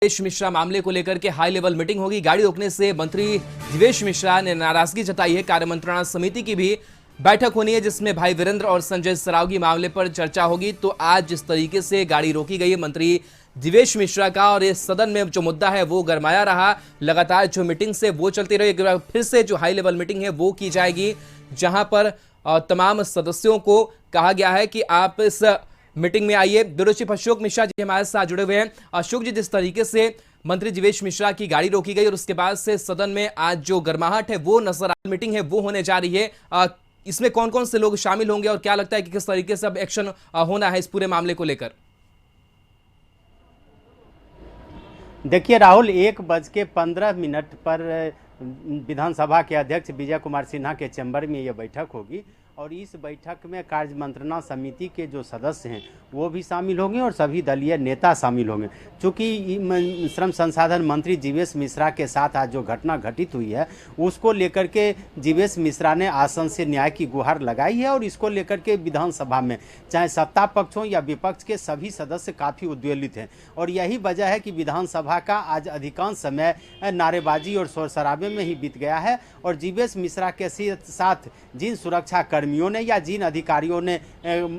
जीवेश मिश्रा मामले को लेकर के हाई लेवल मीटिंग होगी। गाड़ी रोकने से मंत्री जीवेश मिश्रा ने नाराजगी जताई है। कार्यमंत्रणा समिति की भी बैठक होनी है जिसमें भाई वीरेंद्र और संजय सरावगी मामले पर चर्चा होगी। तो आज जिस तरीके से गाड़ी रोकी गई है मंत्री जीवेश मिश्रा का, और इस सदन में जो मुद्दा है वो गरमाया रहा। लगातार जो मीटिंग से वो चलती रही, एक बार फिर से जो हाई लेवल मीटिंग है वो की जाएगी, जहां पर तमाम सदस्यों को कहा गया है कि आप इस मीटिंग में आइए। ब्यूरो चीफ अशोक मिश्रा जी हमारे साथ जुड़े हुए हैं। अशोक जी, जिस तरीके से मंत्री जीवेश मिश्रा की गाड़ी रोकी गई और उसके बाद से सदन में आज जो गर्माहट है वो नजर आ, मीटिंग है वो होने जा रही है, इसमें कौन कौन से लोग शामिल होंगे और क्या लगता है कि किस तरीके से अब एक्शन होना है इस पूरे मामले को लेकर? देखिए राहुल, 1:15 पर विधानसभा के अध्यक्ष विजय कुमार सिन्हा के चैम्बर में यह बैठक होगी और इस बैठक में कार्य मंत्रणा समिति के जो सदस्य हैं वो भी शामिल होंगे और सभी दलीय नेता शामिल होंगे। चूँकि श्रम संसाधन मंत्री जीवेश मिश्रा के साथ आज जो घटना घटित हुई है उसको लेकर के जीवेश मिश्रा ने आसन से न्याय की गुहार लगाई है और इसको लेकर के विधानसभा में चाहे सत्ता पक्ष हो या विपक्ष के सभी सदस्य काफ़ी उद्वेलित हैं। और यही वजह है कि विधानसभा का आज अधिकांश समय नारेबाजी और शोर शराबे में ही बीत गया है। और जीवेश मिश्रा के साथ जिन सुरक्षा कर्मियों ने या जिन अधिकारियों ने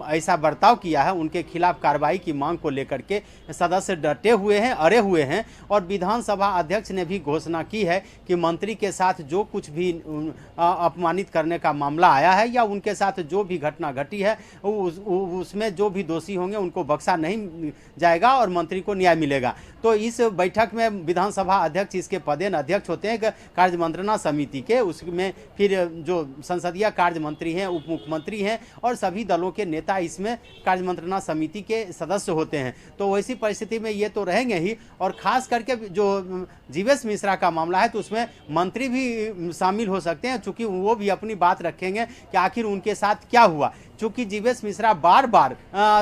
ऐसा बर्ताव किया है उनके खिलाफ कार्रवाई की मांग को लेकर के सदस्य डटे हुए हैं, अड़े हुए हैं। और विधानसभा अध्यक्ष ने भी घोषणा की है कि मंत्री के साथ जो कुछ भी अपमानित करने का मामला आया है या उनके साथ जो भी घटना घटी है उसमें जो भी दोषी होंगे उनको बख्शा नहीं जाएगा और मंत्री को न्याय मिलेगा। तो इस बैठक में विधानसभा अध्यक्ष इसके पदेन अध्यक्ष होते हैं कार्य मंत्रणा समिति के, उसमें फिर जो संसदीय कार्य मंत्री हैं, उप मुख्यमंत्री हैं और सभी दलों के नेता इसमें कार्य मंत्रणा समिति के सदस्य होते हैं। तो वैसी परिस्थिति में ये तो रहेंगे ही। और खास करके जो जीवेश मिश्रा का मामला है तो उसमें मंत्री भी शामिल हो सकते हैं, चूँकि वो भी अपनी बात रखेंगे कि आखिर उनके साथ क्या हुआ। चूँकि जीवेश मिश्रा बार बार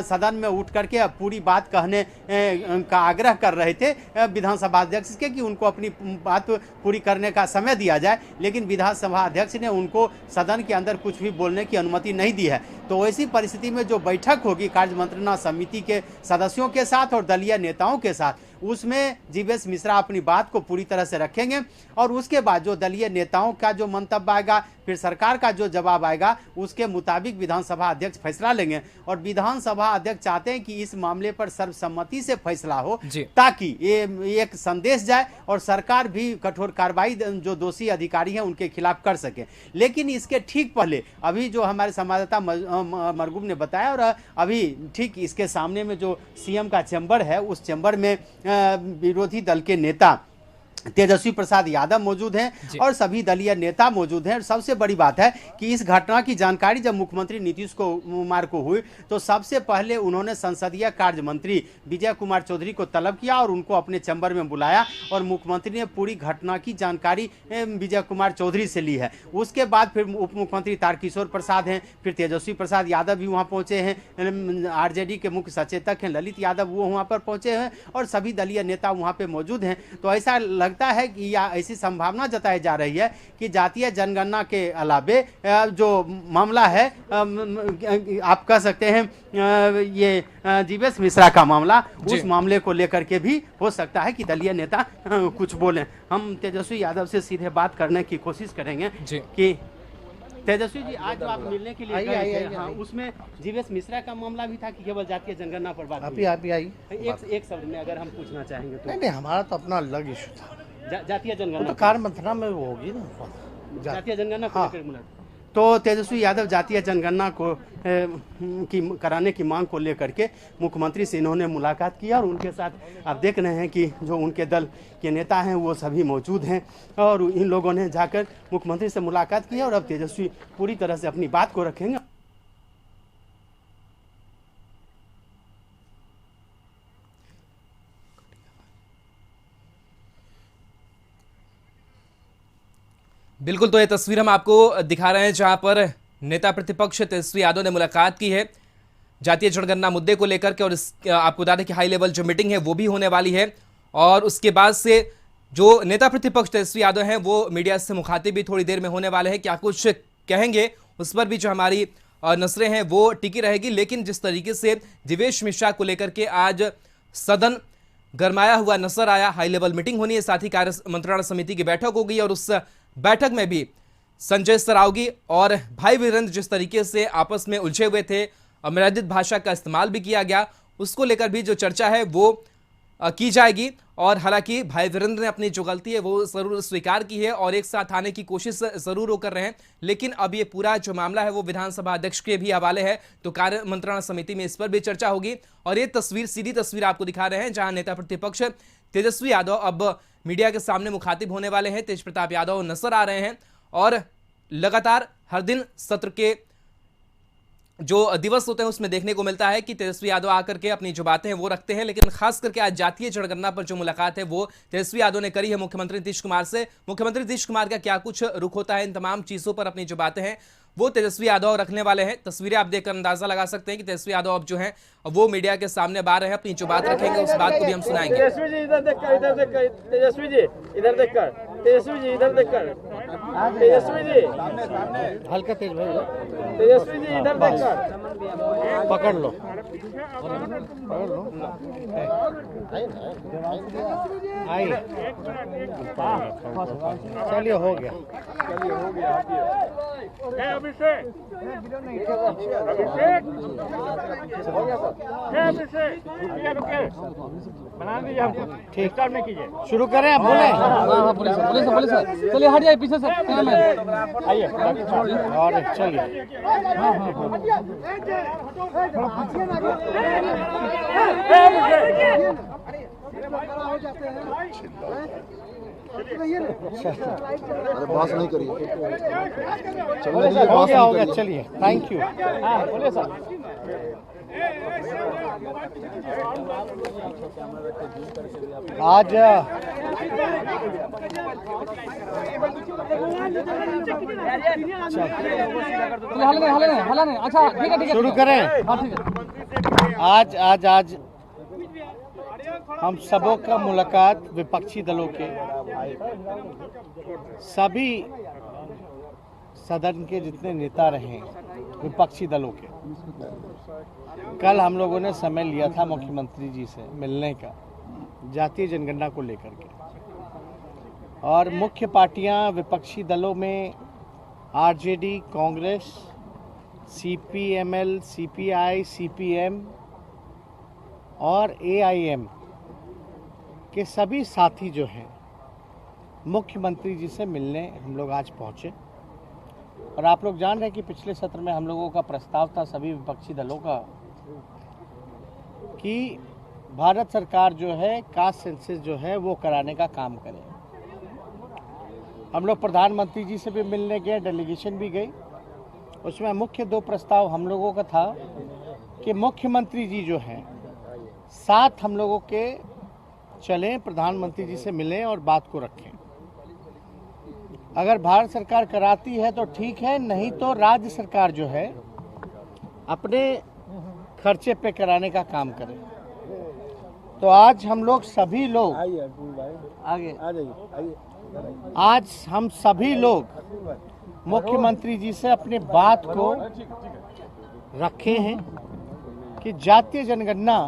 सदन में उठ करके पूरी बात कहने का आग्रह कर रहे थे विधानसभा अध्यक्ष के कि उनको अपनी बात पूरी करने का समय दिया जाए, लेकिन विधानसभा अध्यक्ष ने उनको सदन के अंदर कुछ भी बोलने की अनुमति नहीं दी है। तो ऐसी परिस्थिति में जो बैठक होगी कार्य मंत्रणा समिति के सदस्यों के साथ और दलीय नेताओं के साथ, उसमें जीवेश मिश्रा अपनी बात को पूरी तरह से रखेंगे और उसके बाद जो दलीय नेताओं का जो मंतव्य आएगा, फिर सरकार का जो जवाब आएगा, उसके मुताबिक विधानसभा अध्यक्ष फैसला लेंगे। और विधानसभा अध्यक्ष चाहते हैं कि इस मामले पर सर्वसम्मति से फैसला हो ताकि ये एक संदेश जाए और सरकार भी कठोर कार्रवाई जो दोषी अधिकारी हैं उनके खिलाफ कर सके। लेकिन इसके ठीक पहले अभी जो हमारे संवाददाता मरगूब ने बताया, और अभी ठीक इसके सामने में जो सीएम का चैम्बर है उस चैम्बर में विरोधी दल के नेता तेजस्वी प्रसाद यादव मौजूद हैं और सभी दलीय नेता मौजूद हैं। और सबसे बड़ी बात है कि इस घटना की जानकारी जब मुख्यमंत्री नीतीश कुमार को हुई तो सबसे पहले उन्होंने संसदीय कार्य मंत्री विजय कुमार चौधरी को तलब किया और उनको अपने चैम्बर में बुलाया और मुख्यमंत्री ने पूरी घटना की जानकारी विजय कुमार चौधरी से ली है। उसके बाद फिर उप मुख्यमंत्री तारकिशोर प्रसाद हैं, फिर तेजस्वी प्रसाद यादव भी वहाँ पहुँचे हैं, आरजेडी के मुख्य सचेतक हैं ललित यादव वो वहाँ पर पहुँचे हैं और सभी दलीय नेता वहाँ पर मौजूद हैं। तो ऐसा लगता है कि या ऐसी संभावना जताई जा रही है कि जातीय जनगणना के अलावे जो मामला है आप कह सकते हैं ये जीवेश मिश्रा का मामला, उस मामले को लेकर के भी हो सकता है कि दलीय नेता कुछ बोलें। हम तेजस्वी यादव से सीधे बात करने की कोशिश करेंगे कि तेजस्वी जी, आज जो आप मिलने के लिए गए थे, हाँ, उसमें जीवेश मिश्रा का मामला भी था कि केवल जातीय जनगणना पर बात? आप ही आई एक शब्द में अगर हम पूछना चाहेंगे तो। नहीं, हमारा तो अपना अलग इशू था। जातीय जनगणना तो कार्य मंत्रणा में वो होगी ना, जातीय जनगणना को लेकर मुलाकात। तो तेजस्वी यादव जातीय जनगणना को कराने की मांग को लेकर के मुख्यमंत्री से इन्होंने मुलाकात किया और उनके साथ आप देख रहे हैं कि जो उनके दल के नेता हैं वो सभी मौजूद हैं और इन लोगों ने जाकर मुख्यमंत्री से मुलाकात की और अब तेजस्वी पूरी तरह से अपनी बात को रखेंगे। बिल्कुल, तो ये तस्वीर हम आपको दिखा रहे हैं जहां पर नेता प्रतिपक्ष तेजस्वी यादव ने मुलाकात की है जातीय जनगणना मुद्दे को लेकर के। और आपको बता दें कि हाई लेवल जो मीटिंग है वो भी होने वाली है और उसके बाद से जो नेता प्रतिपक्ष तेजस्वी यादव हैं वो मीडिया से मुखातिब भी थोड़ी देर में होने वाले हैं। क्या कुछ कहेंगे उस पर भी जो हमारी नजरें हैं वो टिकी रहेगी। लेकिन जिस तरीके से जीवेश मिश्रा को लेकर के आज सदन गरमाया हुआ नजर आया। हाई लेवल मीटिंग होनी है, साथ ही कार्य मंत्रणा समिति की बैठक होगी और उस बैठक में भी संजय सरावगी और भाई वीरेंद्र जिस तरीके से आपस में उलझे हुए थे, अमर्यादित भाषा का इस्तेमाल भी किया गया, उसको लेकर भी जो चर्चा है वो की जाएगी। और हालांकि भाई वीरेंद्र ने अपनी जो गलती है वो जरूर स्वीकार की है और एक साथ आने की कोशिश जरूर वो कर रहे हैं, लेकिन अब ये पूरा जो मामला है वो विधानसभा अध्यक्ष के भी हवाले है, तो कार्य मंत्रणा समिति में इस पर भी चर्चा होगी। और ये तस्वीर, सीधी तस्वीर आपको दिखा रहे हैं जहां नेता प्रतिपक्ष तेजस्वी यादव अब मीडिया के सामने मुखातिब होने वाले हैं। तेज प्रताप यादव नजर आ रहे हैं और लगातार हर दिन सत्र के जो दिवस होते हैं उसमें देखने को मिलता है कि तेजस्वी यादव आकर के अपनी जो बातें हैं वो रखते हैं, लेकिन खास करके आज जातीय जनगणना पर जो मुलाकात है वो तेजस्वी यादव ने करी है मुख्यमंत्री नीतीश कुमार से। मुख्यमंत्री नीतीश कुमार का क्या कुछ रुख होता है, इन तमाम चीजों पर अपनी जो बातें हैं वो तेजस्वी यादव रखने वाले हैं। तस्वीरें आप देखकर अंदाजा लगा सकते हैं कि तेजस्वी यादव अब जो है वो मीडिया के सामने बाहर है, अपनी जो बात रखेंगे उस बात को भी हम सुनाएंगे। तेजस्वी जी इधर देखकर, इधर देखकर, तेजस्वी जी इधर देखकर, तेजस्वी जी इधर देखकर, तेजस्वी जी हल्का तेज भाई तेजस्वी जी इधर देखकर, पकड़ लो आई चलिए हो गया अभिषेक बना दीजिए हमको, ठीक में कीजिए। शुरू करें आप बोले बोले सर चलिए हट जाइए पीछे से आइए और चलिए बात नहीं करिए हो गया चलिए थैंक यू बोलिए सर। आज हला नहीं अच्छा ठीक है शुरू करें हाँ ठीक है। आज हम सबों का मुलाकात विपक्षी दलों के सभी सदन के जितने नेता रहे विपक्षी दलों के, कल हम लोगों ने समय लिया था मुख्यमंत्री जी से मिलने का जातीय जनगणना को लेकर के, और मुख्य पार्टियां विपक्षी दलों में RJD, Congress, CPML, CPI, CPM और एआईएम के सभी साथी जो हैं मुख्यमंत्री जी से मिलने हम लोग आज पहुंचे। और आप लोग जान रहे हैं कि पिछले सत्र में हम लोगों का प्रस्ताव था सभी विपक्षी दलों का कि भारत सरकार जो है कास्ट सेंसस जो है वो कराने का काम करे। हम लोग प्रधानमंत्री जी से भी मिलने गए, डेलीगेशन भी गई। उसमें मुख्य दो प्रस्ताव हम लोगों का था कि मुख्यमंत्री जी जो हैं साथ हम लोगों के चलें, प्रधानमंत्री जी से मिलें और बात को रखें। अगर भारत सरकार कराती है तो ठीक है, नहीं तो राज्य सरकार जो है अपने खर्चे पे कराने का काम करे। तो आज हम लोग सभी लोग आगे आज हम सभी लोग मुख्यमंत्री जी से अपनी बात को रखे हैं कि जातीय जनगणना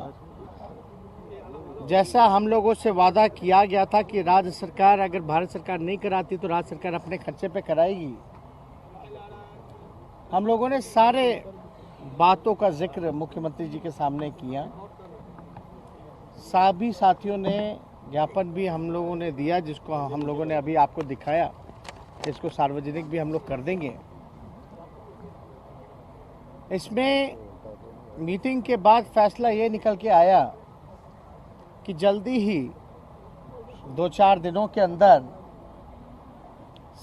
जैसा हम लोगों से वादा किया गया था कि राज्य सरकार, अगर भारत सरकार नहीं कराती तो राज्य सरकार अपने खर्चे पे कराएगी। हम लोगों ने सारे बातों का जिक्र मुख्यमंत्री जी के सामने किया। सभी साथियों ने ज्ञापन भी हम लोगों ने दिया, जिसको हम लोगों ने अभी आपको दिखाया, इसको सार्वजनिक भी हम लोग कर देंगे। इसमें मीटिंग के बाद फैसला ये निकल के आया कि जल्दी ही 2-4 दिनों के अंदर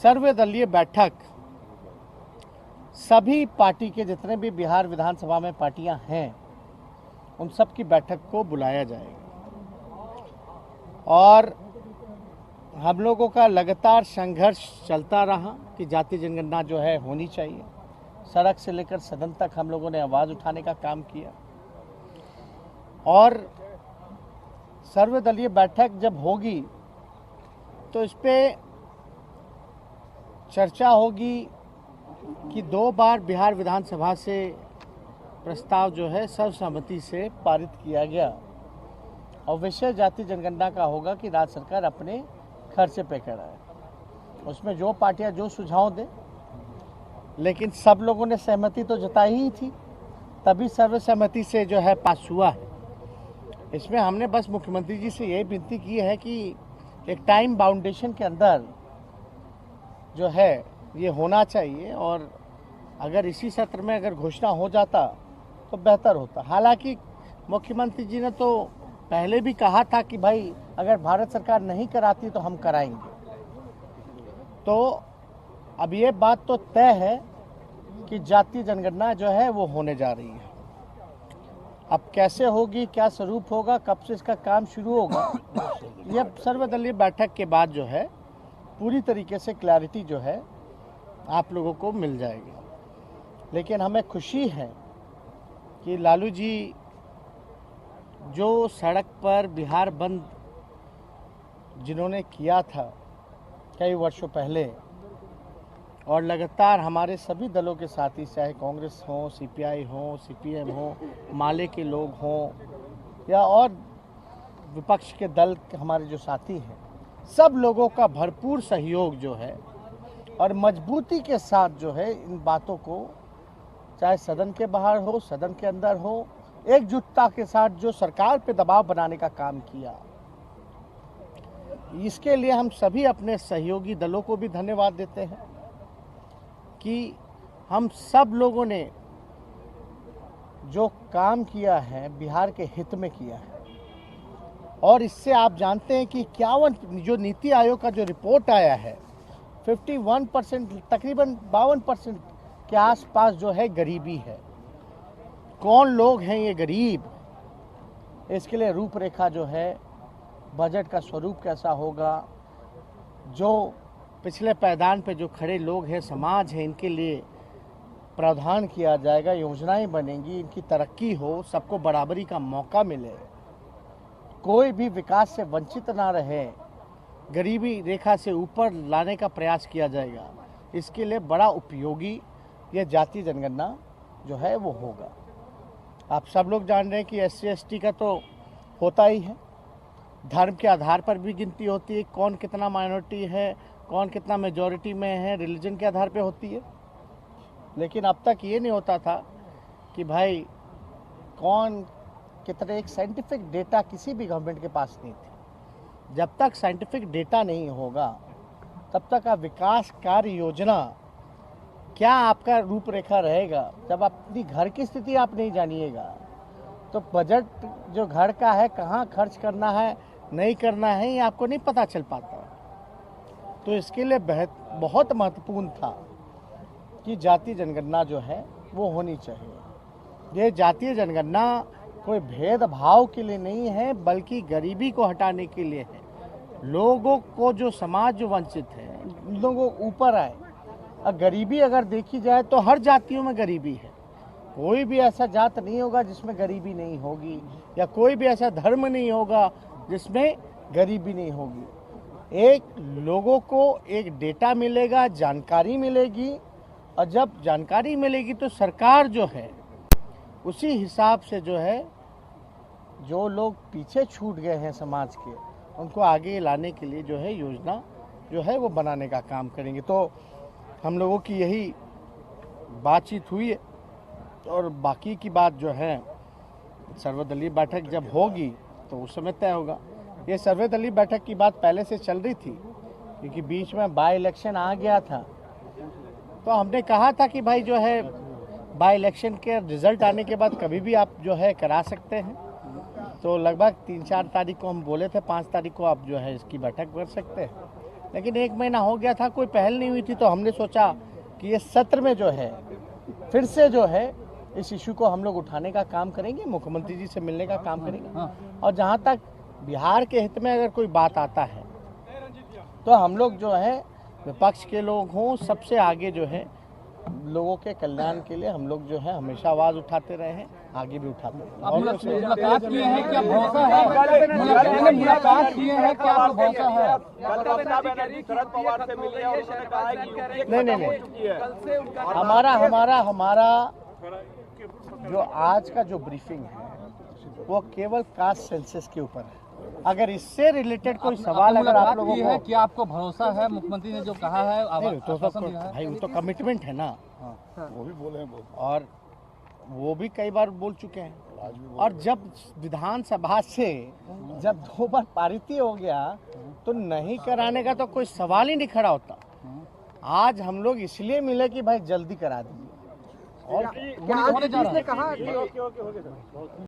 सर्वदलीय बैठक सभी पार्टी के जितने भी बिहार विधानसभा में पार्टियां हैं उन सब की बैठक को बुलाया जाएगा। और हम लोगों का लगातार संघर्ष चलता रहा कि जातीय जनगणना जो है होनी चाहिए। सड़क से लेकर सदन तक हम लोगों ने आवाज़ उठाने का काम किया। और सर्वदलीय बैठक जब होगी तो इस पे चर्चा होगी कि 2 बार बिहार विधानसभा से प्रस्ताव जो है सर्वसम्मति से पारित किया गया। और विषय जाति जनगणना का होगा कि राज्य सरकार अपने खर्चे पे कराए। उसमें जो पार्टियां जो सुझाव दें, लेकिन सब लोगों ने सहमति तो जताई ही थी, तभी सर्वसहमति से जो है पास हुआ है। इसमें हमने बस मुख्यमंत्री जी से यही विनती की है कि एक टाइम बाउंडेशन के अंदर जो है ये होना चाहिए, और अगर इसी सत्र में अगर घोषणा हो जाता तो बेहतर होता। हालांकि मुख्यमंत्री जी ने तो पहले भी कहा था कि भाई अगर भारत सरकार नहीं कराती तो हम कराएंगे। तो अब ये बात तो तय है कि जातीय जनगणना जो है वो होने जा रही है। अब कैसे होगी, क्या स्वरूप होगा, कब से इसका काम शुरू होगा, यह सर्वदलीय बैठक के बाद जो है पूरी तरीके से क्लैरिटी जो है आप लोगों को मिल जाएगी। लेकिन हमें खुशी है कि लालू जी जो सड़क पर बिहार बंद जिन्होंने किया था कई वर्षों पहले, और लगातार हमारे सभी दलों के साथी, चाहे कांग्रेस हो, सीपीआई हो, सीपीएम हो, माले के लोग हों या और विपक्ष के दल हमारे जो साथी हैं, सब लोगों का भरपूर सहयोग जो है और मजबूती के साथ जो है इन बातों को, चाहे सदन के बाहर हो, सदन के अंदर हो, एकजुटता के साथ जो सरकार पे दबाव बनाने का काम किया, इसके लिए हम सभी अपने सहयोगी दलों को भी धन्यवाद देते हैं कि हम सब लोगों ने जो काम किया है बिहार के हित में किया है। और इससे आप जानते हैं कि 51 जो नीति आयोग का जो रिपोर्ट आया है, 51% तकरीबन 52% के आसपास जो है गरीबी है। कौन लोग हैं ये गरीब, इसके लिए रूपरेखा जो है, बजट का स्वरूप कैसा होगा, जो पिछले पायदान पे जो खड़े लोग हैं, समाज है, इनके लिए प्रावधान किया जाएगा, योजनाएं बनेंगी, इनकी तरक्की हो, सबको बराबरी का मौका मिले, कोई भी विकास से वंचित ना रहे, गरीबी रेखा से ऊपर लाने का प्रयास किया जाएगा। इसके लिए बड़ा उपयोगी यह जातीय जनगणना जो है वो होगा। आप सब लोग जान रहे हैं कि SC ST का तो होता ही है, धर्म के आधार पर भी गिनती होती है, कौन कितना माइनॉरिटी है, कौन कितना मेजॉरिटी में है, रिलीजन के आधार पे होती है। लेकिन अब तक ये नहीं होता था कि भाई कौन कितने, एक साइंटिफिक डेटा किसी भी गवर्नमेंट के पास नहीं थी। जब तक साइंटिफिक डेटा नहीं होगा तब तक आप विकास कार्य योजना क्या आपका रूपरेखा रहेगा। जब अपनी घर की स्थिति आप नहीं जानिएगा तो बजट जो घर का है, कहाँ खर्च करना है, नहीं करना है, ये आपको नहीं पता चल पाता। तो इसके लिए बहुत महत्वपूर्ण था कि जातीय जनगणना जो है वो होनी चाहिए। ये जातीय जनगणना कोई भेदभाव के लिए नहीं है, बल्कि गरीबी को हटाने के लिए है। लोगों को, जो समाज जो वंचित है, लोगों को ऊपर आए। गरीबी अगर देखी जाए तो हर जातियों में गरीबी है, कोई भी ऐसा जात नहीं होगा जिसमें गरीबी नहीं होगी, या कोई भी ऐसा धर्म नहीं होगा जिसमें गरीबी नहीं होगी। एक लोगों को एक डेटा मिलेगा, जानकारी मिलेगी, और जब जानकारी मिलेगी तो सरकार जो है उसी हिसाब से जो है, जो लोग पीछे छूट गए हैं समाज के, उनको आगे लाने के लिए जो है योजना जो है वो बनाने का काम करेंगे। तो हम लोगों की यही बातचीत हुई है, और बाकी की बात जो है सर्वदलीय बैठक जब होगी तो उस समय तय होगा। ये सर्वदलीय बैठक की बात पहले से चल रही थी, क्योंकि बीच में बाई इलेक्शन आ गया था। तो हमने कहा था कि भाई जो है बाई इलेक्शन के रिजल्ट आने के बाद कभी भी आप जो है करा सकते हैं। तो लगभग 3-4 तारीख को हम बोले थे, 5 तारीख को आप जो है इसकी बैठक कर सकते हैं। लेकिन 1 महीना हो गया था, कोई पहल नहीं हुई थी। तो हमने सोचा कि ये सत्र में जो है फिर से जो है इस इशू को हम लोग उठाने का काम करेंगे, मुख्यमंत्री जी से मिलने का काम करेंगे। और जहाँ तक बिहार के हित में अगर कोई बात आता है तो हम लोग जो है विपक्ष के लोग हों, सबसे आगे जो है लोगों के कल्याण के लिए हम लोग जो है हमेशा आवाज उठाते रहे हैं, आगे भी उठाते हैं। आप मुलाकात किए हैं, क्या भरोसा है? मुलाकात किए हैं, क्या आपको भरोसा है? नहीं, हमारा जो आज का जो ब्रीफिंग है वो केवल कास्ट सेंसस के ऊपर है। अगर इससे रिलेटेड कोई सवाल अगर आप लोगों की है को, क्या आपको भरोसा है मुख्यमंत्री ने जो कहा है नहीं, तो आश्वासन दिया है? भाई वो तो कमिटमेंट है ना, वो भी बोले हैं और वो भी कई बार बोल चुके हैं। और जब विधानसभा से जब 2 बार पारित ही हो गया तो नहीं कराने का तो कोई सवाल ही नहीं खड़ा होता। आज हम लोग इसलिए मिले कि भाई जल्दी करा दीजिए। और होने जा रहा है।